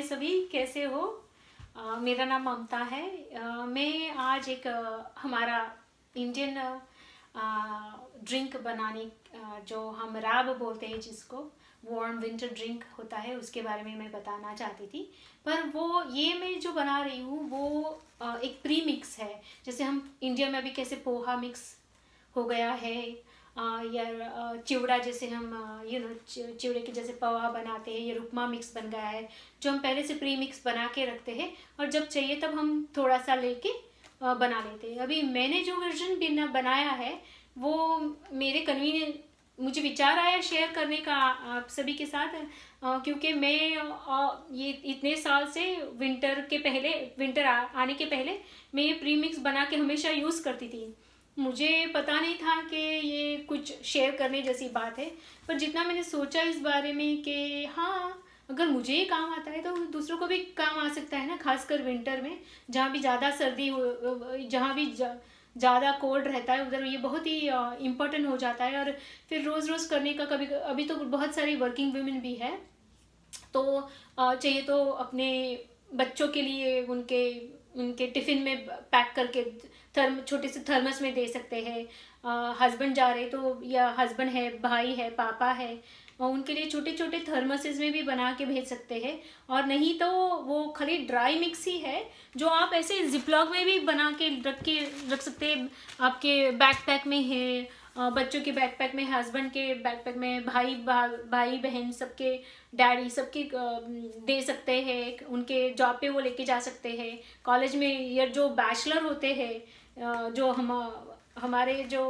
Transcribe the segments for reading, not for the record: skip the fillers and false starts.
हाय सभी, कैसे हो? मेरा नाम ममता है। मैं आज एक हमारा इंडियन ड्रिंक बनाने, जो हम राब बोलते हैं जिसको, वार्म विंटर ड्रिंक होता है, उसके बारे में मैं बताना चाहती थी। पर वो ये मैं जो बना रही हूँ वो एक प्री मिक्स है। जैसे हम इंडिया में अभी कैसे पोहा मिक्स हो गया है, या चिवड़ा, जैसे हम चिवड़े के जैसे पोहा बनाते हैं, या उपमा मिक्स बन गया है जो हम पहले से प्री मिक्स बना के रखते हैं, और जब चाहिए तब हम थोड़ा सा लेके बना लेते हैं। अभी मैंने जो वर्जन बनाया है वो मेरे कन्वीनियंट, मुझे विचार आया शेयर करने का आप सभी के साथ। क्योंकि मैं ये इतने साल से विंटर आने के पहले मैं ये प्री मिक्स बना के हमेशा यूज़ करती थी। मुझे पता नहीं था कि ये कुछ शेयर करने जैसी बात है, पर जितना मैंने सोचा इस बारे में कि हाँ, अगर मुझे ये काम आता है तो दूसरों को भी काम आ सकता है ना, खासकर विंटर में जहाँ भी ज़्यादा सर्दी हो, जहाँ भी ज़्यादा कोल्ड रहता है उधर ये बहुत ही इम्पोर्टेंट हो जाता है। और फिर रोज़ रोज़ करने का, कभी अभी तो बहुत सारी वर्किंग वुमेन भी है, तो चाहिए तो अपने बच्चों के लिए उनके उनके टिफ़िन में पैक करके छोटे से थर्मस में दे सकते हैं। हस्बैंड जा रहे तो, या हस्बैंड है, भाई है, पापा है, उनके लिए छोटे छोटे थर्मसेस में भी बना के भेज सकते हैं। और नहीं तो वो खाली ड्राई मिक्स ही है जो आप ऐसे जिपलॉक में भी बना के रख सकते हैं। आपके बैकपैक में है, बच्चों के बैकपैक में, हस्बैंड के बैकपैक में, भाई बहन सबके, डैडी सबके दे सकते हैं। उनके जॉब पे वो लेके जा सकते हैं, कॉलेज में, या जो बैचलर होते हैं, जो हमारे जो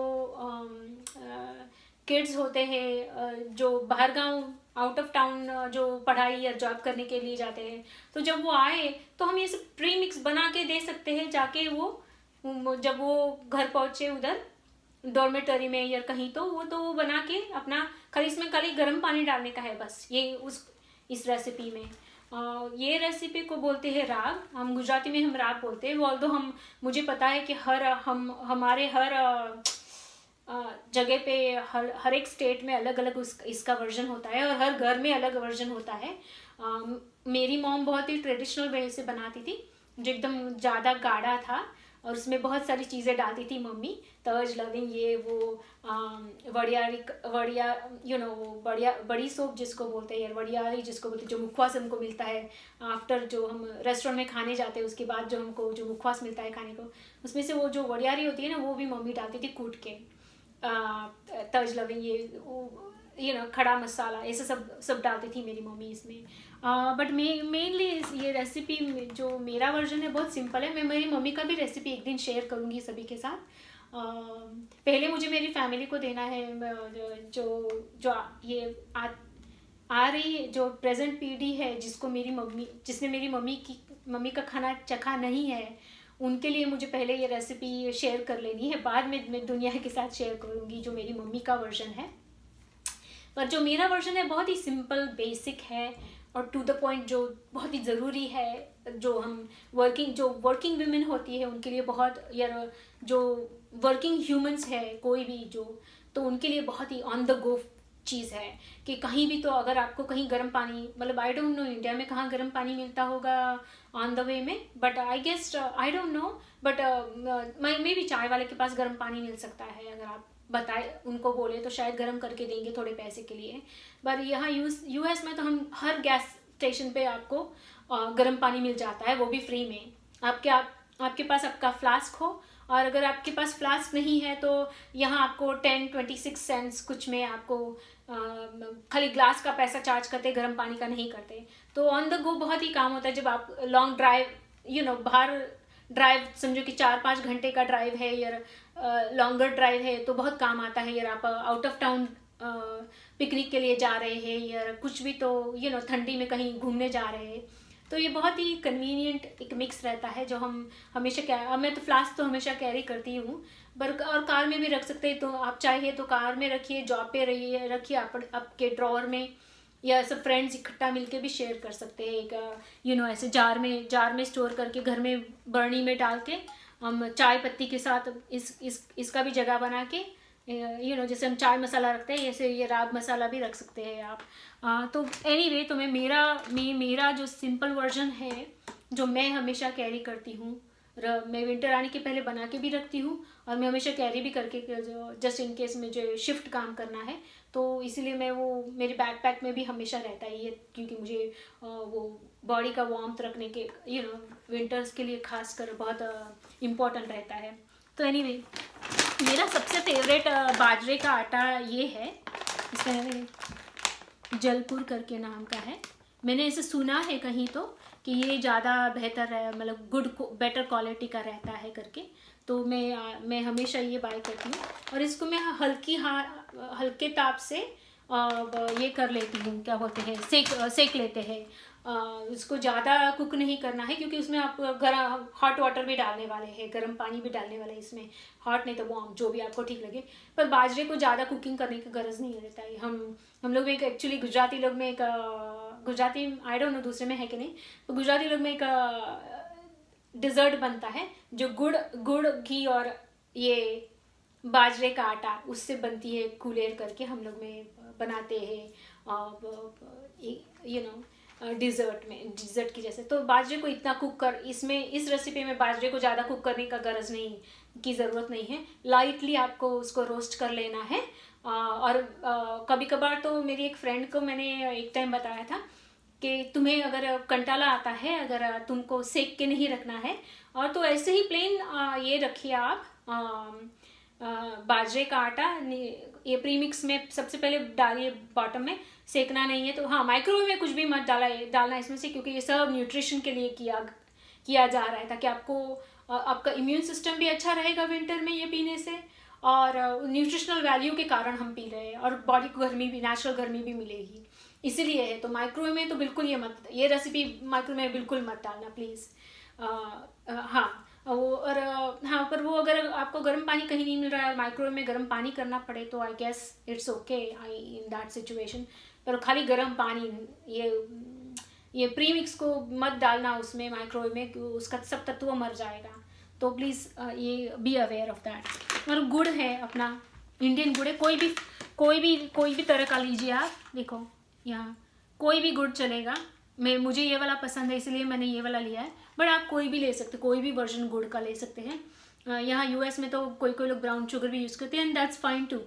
किड्स होते हैं, जो बाहर गांव, आउट ऑफ टाउन, जो पढ़ाई या जॉब करने के लिए जाते हैं, तो जब वो आए तो हम ये सब प्री मिक्स बना के दे सकते हैं। जाके वो जब वो घर पहुंचे उधर डॉर्मेटरी में या कहीं, तो वो बना के अपना, खाली इसमें खाली गर्म पानी डालने का है बस। ये इस रेसिपी में ये रेसिपी को बोलते हैं राग। हम गुजराती में हम राग बोलते हैं। ऑल्दो मुझे पता है कि हमारे हर जगह पे, हर एक स्टेट में अलग अलग इसका वर्जन होता है, और हर घर में अलग वर्जन होता है। मेरी मॉम बहुत ही ट्रेडिशनल वे से बनाती थी, जो एकदम ज़्यादा गाढ़ा था, और उसमें बहुत सारी चीज़ें डालती थी मम्मी, तज लविंग, ये वो, वड़िया, बढ़िया बड़ी सोप जिसको बोलते हैं, या वड़ियारी जिसको बोलते हैं, जो मुखवास हमको मिलता है आफ्टर, जो हम रेस्टोरेंट में खाने जाते हैं उसके बाद जो हमको जो मुखवास मिलता है खाने को, उसमें से वो जो वड़ियारी होती है ना, वो भी मम्मी डालती थी कूट के। तज लविंग, ये खड़ा मसाला, ऐसे सब डालती थी मेरी मम्मी इसमें। बट मेनली ये रेसिपी जो मेरा वर्जन है बहुत सिंपल है। मैं मेरी मम्मी का भी रेसिपी एक दिन शेयर करूँगी सभी के साथ। पहले मुझे मेरी फैमिली को देना है, जो ये आ रही जो प्रेजेंट पीढ़ी है, जिसने मेरी मम्मी का खाना चखा नहीं है, उनके लिए मुझे पहले ये रेसिपी शेयर कर लेनी है। बाद में मैं दुनिया के साथ शेयर करूँगी जो मेरी मम्मी का वर्जन है। पर जो मेरा वर्जन है बहुत ही सिंपल, बेसिक है, और टू द पॉइंट, जो बहुत ही ज़रूरी है, जो वर्किंग वुमेन होती है उनके लिए बहुत, या जो वर्किंग ह्यूमंस है कोई भी, तो उनके लिए बहुत ही ऑन द गो चीज़ है। कि कहीं भी, तो अगर आपको कहीं गर्म पानी, मतलब आई डोंट नो इंडिया में कहाँ गर्म पानी मिलता होगा ऑन द वे में, but I guess, I don't know, but मे भी चाय वाले के पास गर्म पानी मिल सकता है। अगर आप बताए, उनको बोले तो शायद गर्म करके देंगे थोड़े पैसे के लिए। पर यहाँ यूएस में तो हम हर गैस स्टेशन पे आपको गर्म पानी मिल जाता है, वो भी फ्री में। आपके पास आपका फ्लास्क हो, और अगर आपके पास फ्लास्क नहीं है तो यहाँ आपको 10-26 सेंट्स कुछ में आपको खाली ग्लास का पैसा चार्ज करते, गर्म पानी का नहीं करते। तो ऑन द गो बहुत ही काम होता है। जब आप लॉन्ग ड्राइव, बाहर ड्राइव, समझो कि 4-5 घंटे का ड्राइव है, या लॉन्गर ड्राइव है, तो बहुत काम आता है। या आप आउट ऑफ टाउन पिकनिक के लिए जा रहे हैं, या कुछ भी, तो ठंडी में कहीं घूमने जा रहे हैं, तो ये बहुत ही कन्वीनियंट एक मिक्स रहता है जो हम हमेशा मैं तो फ्लास्क तो हमेशा कैरी करती हूँ, और कार में भी रख सकते हैं। तो आप चाहिए तो कार में रखिए, जॉब पे रखिए, आपके ड्रॉअर में, या सब फ्रेंड्स इकट्ठा मिलके भी शेयर कर सकते हैं। एक ऐसे जार में स्टोर करके, घर में बर्नी में डाल के, हम चाय पत्ती के साथ इसका भी जगह बना के जैसे हम चाय मसाला रखते हैं, ऐसे ये राब मसाला भी रख सकते हैं आप। तो एनीवे तो मेरा जो सिंपल वर्जन है जो मैं हमेशा कैरी करती हूँ, मैं विंटर आने के पहले बना के भी रखती हूँ, और मैं हमेशा कैरी भी करके, जो जस्ट इन केस मुझे शिफ्ट काम करना है तो इसीलिए मैं वो मेरे बैकपैक में भी हमेशा रहता ही है, क्योंकि मुझे वो बॉडी का वार्मथ रखने के विंटर्स के लिए खास कर बहुत इम्पोर्टेंट रहता है। तो एनीवे मेरा सबसे फेवरेट बाजरे का आटा ये है, इसका जलपुर करके नाम का है। मैंने इसे सुना है कहीं तो कि ये ज़्यादा बेहतर है, मतलब बेटर क्वालिटी का रहता है करके, तो मैं हमेशा ये बाय करती हूँ। और इसको मैं हल्के ताप से ये कर लेती हूँ, क्या बोलते हैं, सेक लेते हैं। इसको ज़्यादा कुक नहीं करना है, क्योंकि उसमें आप गर्म हॉट वाटर भी डालने वाले हैं, गर्म पानी भी डालने वाले हैं इसमें, हॉट नहीं तो वार्म, जो भी आपको ठीक लगे। पर बाजरे को ज़्यादा कुकिंग करने की गरज नहीं रहता है। हम लोग एक एक्चुअली गुजराती लोग में एक गुजराती, आई डोंट नो दूसरे में है कि नहीं, तो गुजराती लोग में एक डिज़र्ट बनता है जो गुड़ घी और ये बाजरे का आटा उससे बनती है, कुलेर करके हम लोग में बनाते हैं डिज़र्ट की जैसे। तो बाजरे को इतना इस रेसिपी में बाजरे को ज़्यादा कुक करने का गरज नहीं की ज़रूरत नहीं है। लाइटली आपको उसको रोस्ट कर लेना है। और कभी कभार तो मेरी एक फ्रेंड को मैंने एक टाइम बताया था कि तुम्हें अगर कंटाला आता है, अगर तुमको सेक के नहीं रखना है, और तो ऐसे ही प्लेन ये रखिए आप बाजरे का आटा ये प्रीमिक्स में सबसे पहले डालिए बॉटम में, सेकना नहीं है तो हाँ, माइक्रोवेव में कुछ भी मत डालना इसमें से, क्योंकि ये सब न्यूट्रिशन के लिए किया जा रहा है, ताकि आपका इम्यून सिस्टम भी अच्छा रहेगा विंटर में ये पीने से, और न्यूट्रिशनल वैल्यू के कारण हम पी रहे हैं, और बॉडी को नेचुरल गर्मी भी मिलेगी, इसीलिए है। तो माइक्रोवेव में तो बिल्कुल ये रेसिपी माइक्रोवेव में बिल्कुल मत डालना प्लीज़। हाँ और हाँ, पर वो अगर आपको गर्म पानी कहीं नहीं मिल रहा है, माइक्रोवेव में गर्म पानी करना पड़े, तो I guess it's okay in that situation. पर खाली गर्म पानी, ये प्रीमिक्स को मत डालना उसमें माइक्रोवेव में, उसका सब तत्व मर जाएगा। तो प्लीज़ ये बी अवेयर ऑफ दैट। और गुड़ है अपना, इंडियन गुड़ है, कोई भी तरह का लीजिए आप। देखो यहाँ कोई भी गुड़ चलेगा, मुझे ये वाला पसंद है इसलिए मैंने ये वाला लिया है, बट आप कोई भी ले सकते, कोई भी वर्जन गुड़ का ले सकते हैं। यहाँ यूएस में तो कोई लोग ब्राउन शुगर भी यूज़ करते हैं, and that's fine too.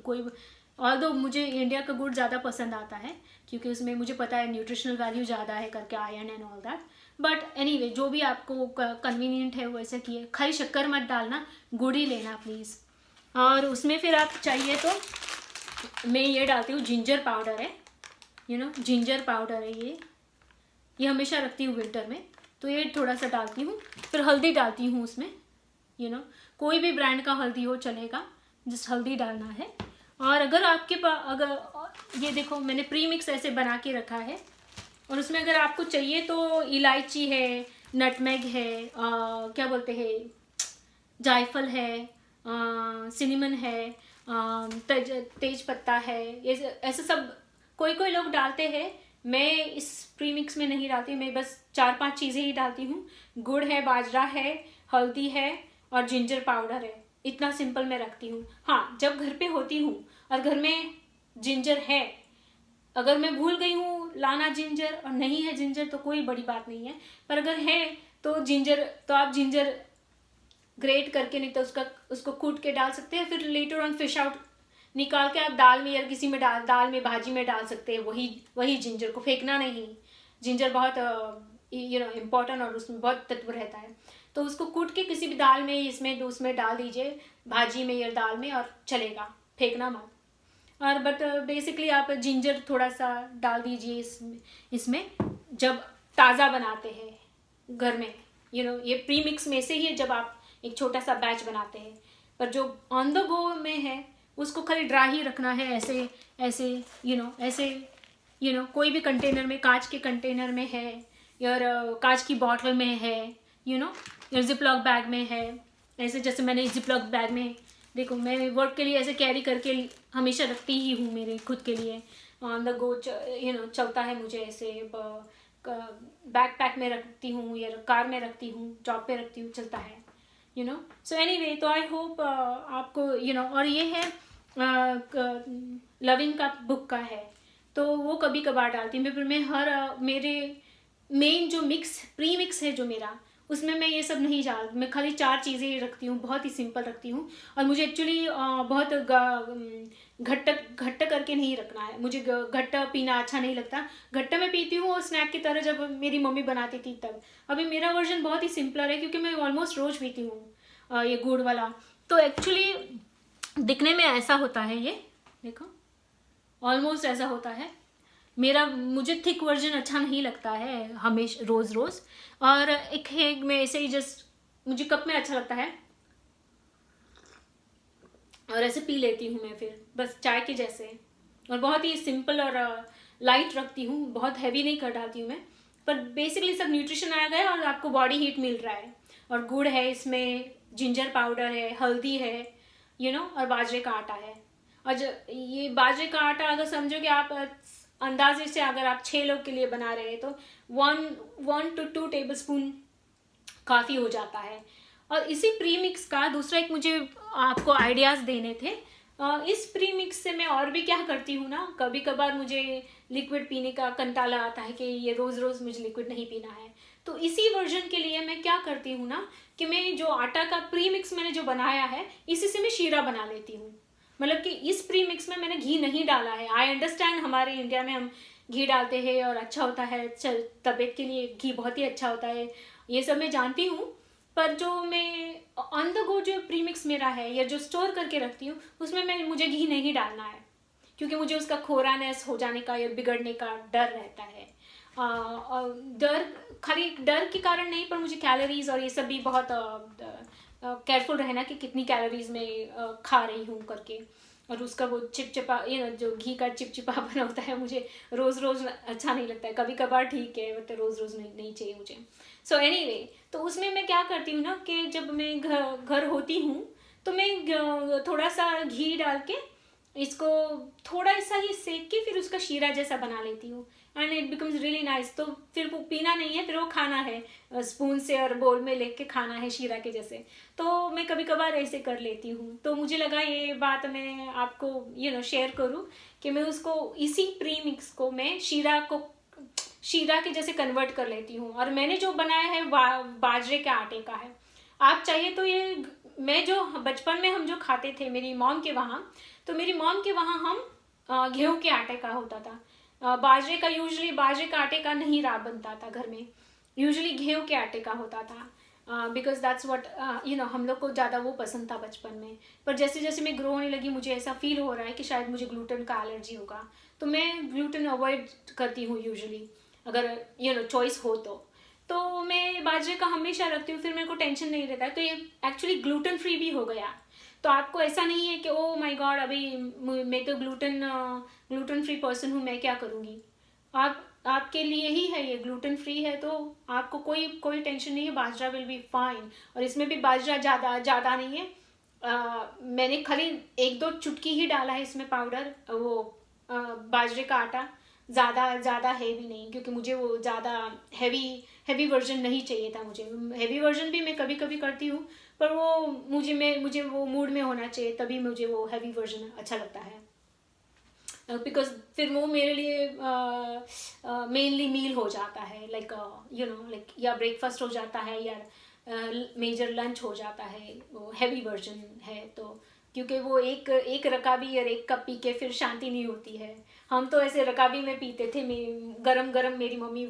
Although मुझे इंडिया का गुड़ ज़्यादा पसंद आता है, क्योंकि उसमें मुझे पता है न्यूट्रिशनल वैल्यू ज़्यादा है करके, iron and all that. But anyway जो भी आपको कन्वीनियंट है वैसे किए, खाली शक्कर मत डालना, गुड़ ही लेना प्लीज़। और उसमें फिर आप चाहिए तो मैं ये डालती हूँ, जिंजर पाउडर है, जिंजर पाउडर है ये हमेशा रखती हूँ विंटर में, तो ये थोड़ा सा डालती हूँ। फिर हल्दी डालती हूँ उसमें, कोई भी ब्रांड का हल्दी हो चलेगा, जस्ट हल्दी डालना है। और अगर आपके पास, अगर ये देखो मैंने प्री मिक्स ऐसे बना के रखा है, और उसमें अगर आपको चाहिए तो इलायची है, नटमेग है, क्या बोलते हैं, जायफल है, सिनेमन है, तेज पत्ता है, ये ऐसे सब कोई लोग डालते हैं। मैं इस प्रीमिक्स में नहीं डालती, मैं बस 4-5 चीज़ें ही डालती हूँ। गुड़ है, बाजरा है, हल्दी है और जिंजर पाउडर है, इतना सिंपल मैं रखती हूँ। हाँ, जब घर पे होती हूँ और घर में जिंजर है, अगर मैं भूल गई हूँ लाना जिंजर और नहीं है जिंजर तो कोई बड़ी बात नहीं है, पर अगर है तो आप जिंजर ग्रेट करके, नहीं तो उसको कूट के डाल सकते हैं। फिर लेटर ऑन फिश आउट निकाल के आप दाल में या किसी में दाल में भाजी में डाल सकते हैं। वही जिंजर को फेंकना नहीं, जिंजर बहुत इम्पोर्टेंट और उसमें बहुत तत्व रहता है। तो उसको कूट के किसी भी दाल में उसमें डाल दीजिए, भाजी में या दाल में, और चलेगा, फेंकना मत। और बट बेसिकली आप जिंजर थोड़ा सा डाल दीजिए इसमें जब ताज़ा बनाते हैं घर में, ये प्री मिक्स में से ही है जब आप एक छोटा सा बैच बनाते हैं। पर जो ऑन द गो में है उसको खाली ड्राई ही रखना है, ऐसे कोई भी कंटेनर में, कांच के कंटेनर में है या कांच की बॉटल में है, या जिपलॉक बैग में है। ऐसे जैसे मैंने जिपलॉक बैग में, देखो मैं वर्क के लिए ऐसे कैरी करके हमेशा रखती ही हूँ, मेरे खुद के लिए ऑन द गो चलता है मुझे, ऐसे बैक पैक में रखती हूँ या कार में रखती हूँ, जॉब पे रखती हूँ, चलता है। सो एनीवे, तो आई होप आपको और ये है लविंग का बुक का है, तो वो कभी कभार डालती हूँ। मैं हर मेरे मेन जो प्री मिक्स है जो मेरा, उसमें मैं ये सब नहीं डाल, मैं खाली 4 चीज़ें ही रखती हूँ, बहुत ही सिंपल रखती हूँ। और मुझे एक्चुअली बहुत घट्ट घट्ट करके नहीं रखना है, मुझे घट्ट पीना अच्छा नहीं लगता। घट्ट मैं पीती हूँ और स्नैक की तरह जब मेरी मम्मी बनाती थी तब। अभी मेरा वर्जन बहुत ही सिंपलर है, क्योंकि मैं ऑलमोस्ट रोज़ पीती हूँ ये गुड़ वाला। तो एक्चुअली दिखने में ऐसा होता है, ये देखो ऑलमोस्ट ऐसा होता है मेरा। मुझे थिक वर्जन अच्छा नहीं लगता है हमेशा रोज़ रोज़। और एक है मैं ऐसे ही जस्ट, मुझे कप में अच्छा लगता है और ऐसे पी लेती हूँ मैं, फिर बस चाय के जैसे। और बहुत ही सिंपल और लाइट रखती हूँ, बहुत हैवी नहीं कर डालती हूँ मैं। पर बेसिकली सब न्यूट्रिशन आ गया और आपको बॉडी हीट मिल रहा है। और गुड़ है इसमें, जिंजर पाउडर है, हल्दी है, और बाजरे का आटा है। और ये बाजरे का आटा अगर समझो कि आप अंदाजे से अगर आप 6 लोग के लिए बना रहे हैं तो 1 to 2 टेबल स्पून काफ़ी हो जाता है। और इसी प्री मिक्स का दूसरा एक मुझे आपको आइडियाज़ देने थे। इस प्री मिक्स से मैं और भी क्या करती हूँ ना, कभी कभार मुझे लिक्विड पीने का कंटाला आता है कि ये रोज़ रोज़ मुझे लिक्विड नहीं पीना है। तो इसी वर्जन के लिए मैं क्या करती हूँ ना, कि मैं जो आटा का प्री मिक्स मैंने जो बनाया है, इसी से मैं शीरा बना लेती हूँ। मतलब कि इस प्री मिक्स में मैंने घी नहीं डाला है। आई अंडरस्टैंड हमारे इंडिया में हम घी डालते हैं और अच्छा होता है, तबीयत के लिए घी बहुत ही अच्छा होता है, ये सब मैं जानती हूँ। पर जो मैं ऑन द गो जो प्रीमिक्स मेरा है या जो स्टोर करके रखती हूँ, उसमें मुझे घी नहीं डालना है, क्योंकि मुझे उसका खोरानेस हो जाने का या बिगड़ने का डर रहता है। और डर खाली डर के कारण नहीं, पर मुझे कैलोरीज और ये सब भी बहुत केयरफुल रहना कि कितनी कैलोरीज में खा रही हूँ करके। और उसका वो चिपचिपा, जो घी का चिपचिपापन होता है, मुझे रोज़ रोज़ अच्छा नहीं लगता है। कभी कभार ठीक है, बट रोज़ रोज़ नहीं चाहिए मुझे। सो एनीवे, तो उसमें मैं क्या करती हूँ ना, कि जब मैं घर होती हूँ तो मैं थोड़ा सा घी डाल के इसको थोड़ा ऐसा ही सेक के फिर उसका शीरा जैसा बना लेती हूँ, and it becomes really nice. तो फिर वो पीना नहीं है, फिर वो खाना है स्पून से और बोल में लेके खाना है शीरा के जैसे। तो मैं कभी कभार ऐसे कर लेती हूँ। तो मुझे लगा ये बात मैं आपको शेयर करूँ, कि मैं उसको इसी प्री मिक्स को मैं शीरा के जैसे कन्वर्ट कर लेती हूँ। और मैंने जो बनाया है बाजरे के आटे का है। आप चाहिए तो ये, मैं जो बचपन में हम जो खाते थे मेरी मॉम के वहाँ, तो मेरी मॉम के वहाँ हम गेहूं के आटे का होता था। बाजरे का यूजुअली बाजरे का आटे का नहीं बनता था घर में, यूजुअली गेहूं के आटे का होता था, बिकॉज दैट्स व्हाट हम लोग को ज़्यादा वो पसंद था बचपन में। पर जैसे जैसे मैं ग्रो होने लगी, मुझे ऐसा फील हो रहा है कि शायद मुझे ग्लूटेन का एलर्जी होगा, तो मैं ग्लूटेन अवॉइड करती हूँ यूजुअली, अगर चॉइस हो तो मैं बाजरे का हमेशा रखती हूँ, फिर मेरे को टेंशन नहीं रहता है। तो ये एक्चुअली ग्लूटेन फ्री भी हो गया। तो आपको ऐसा नहीं है कि ओ माय गॉड अभी मैं तो ग्लूटेन फ्री पर्सन हूँ, मैं क्या करूँगी। आपके लिए ही है, ये ग्लूटेन फ्री है, तो आपको कोई टेंशन नहीं है, बाजरा विल बी फाइन। और इसमें भी बाजरा ज़्यादा नहीं है। मैंने खाली 1-2 चुटकी ही डाला है इसमें पाउडर, वो बाजरे का आटा। ज़्यादा हैवी नहीं, क्योंकि मुझे वो ज़्यादा हैवी वर्जन नहीं चाहिए था। मुझे हैवी वर्जन भी मैं कभी कभी करती हूँ, पर वो मुझे वो मूड में होना चाहिए, तभी मुझे वो हैवी वर्जन अच्छा लगता है। बिकॉज फिर वो मेरे लिए मेनली मील हो जाता है, लाइक या ब्रेकफास्ट हो जाता है या मेजर लंच हो जाता है, वो हैवी वर्जन है। तो क्योंकि वो एक रकाबी और एक कप पी के फिर शांति नहीं होती है। हम तो ऐसे रकाबी में पीते थे, गरम गरम मेरी मम्मी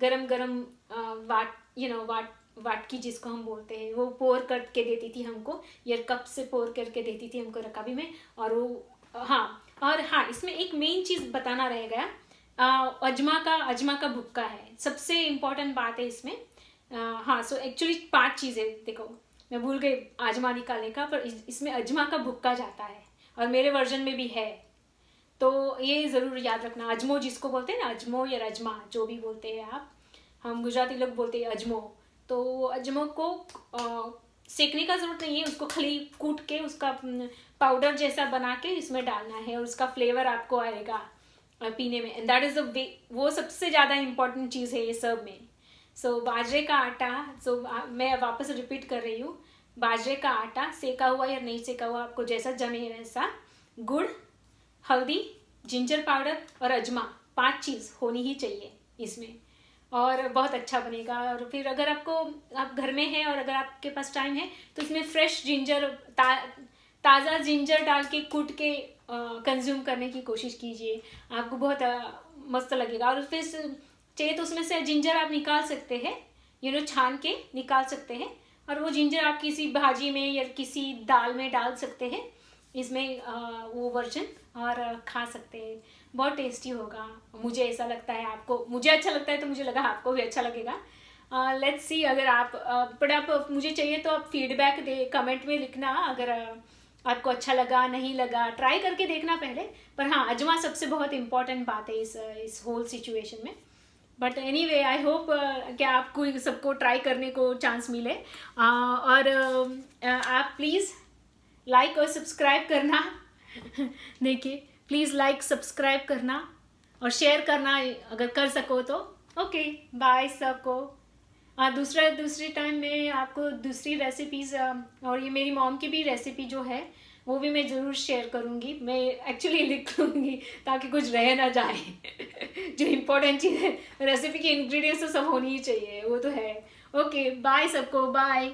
गरम गरम वाटकी जिसको हम बोलते हैं, वो पोर करके देती थी हमको, या कप से पोर करके देती थी हमको रकाबी में। और वो हाँ, इसमें एक मेन चीज़ बताना रह गया, अजमा का भुक्का है, सबसे इम्पोर्टेंट बात है इसमें। हाँ, सो एक्चुअली 5 चीज़ें, देखो मैं भूल गई अजमा निकालने का, पर इसमें अजमा का भुक्का जाता है और मेरे वर्जन में भी है। तो ये ज़रूर याद रखना, अजमो जिसको बोलते हैं ना, अजमो या रजमा जो भी बोलते हैं आप, हम गुजराती लोग बोलते हैं अजमो। तो अजमो को सेकने का ज़रूरत नहीं है, उसको खाली कूट के उसका पाउडर जैसा बना के इसमें डालना है, और उसका फ्लेवर आपको आएगा पीने में, and that is the way. वो सबसे ज़्यादा इम्पॉर्टेंट चीज़ है ये सब में। सो बाजरे का आटा, मैं वापस रिपीट कर रही हूँ, बाजरे का आटा सेका हुआ या नहीं सेका हुआ, आपको जैसा जमे वैसा गुड़, हल्दी, जिंजर पाउडर और अजमा, 5 चीज़ होनी ही चाहिए इसमें, और बहुत अच्छा बनेगा। और फिर अगर आप घर में हैं और अगर आपके पास टाइम है तो इसमें फ्रेश जिंजर, ताज़ा जिंजर डाल के कूट के कंज्यूम करने की कोशिश कीजिए, आपको बहुत मस्त लगेगा। और फिर चाहिए तो उसमें से जिंजर आप निकाल सकते हैं, छान के निकाल सकते हैं, और वो जिंजर आप किसी भाजी में या किसी दाल में डाल सकते हैं इसमें, वो वर्जन, और खा सकते हैं। बहुत टेस्टी होगा, मुझे ऐसा लगता है। आपको, मुझे अच्छा लगता है तो मुझे लगा आपको भी अच्छा लगेगा। लेट्स सी, अगर आप मुझे चाहिए तो आप फीडबैक कमेंट में लिखना, अगर आपको अच्छा लगा नहीं लगा, ट्राई करके देखना पहले। पर हाँ, अजमा सबसे बहुत इम्पॉर्टेंट बात है इस होल सिचुएशन में। बट एनीवे, आई होप कि आपको सबको ट्राई करने को चांस मिले। और आप प्लीज़ लाइक और सब्सक्राइब करना देखिए, प्लीज़ लाइक सब्सक्राइब करना और शेयर करना अगर कर सको तो। ओके, बाय सबको। दूसरी टाइम में आपको दूसरी रेसिपीज़, और ये मेरी मॉम की भी रेसिपी जो है वो भी मैं ज़रूर शेयर करूँगी। मैं एक्चुअली लिख लूँगी ताकि कुछ रह ना जाए जो इम्पोर्टेंट चीज़ है, रेसिपी के इंग्रेडिएंट्स तो सब होनी ही चाहिए, वो तो है। ओके, बाय सबको, बाय।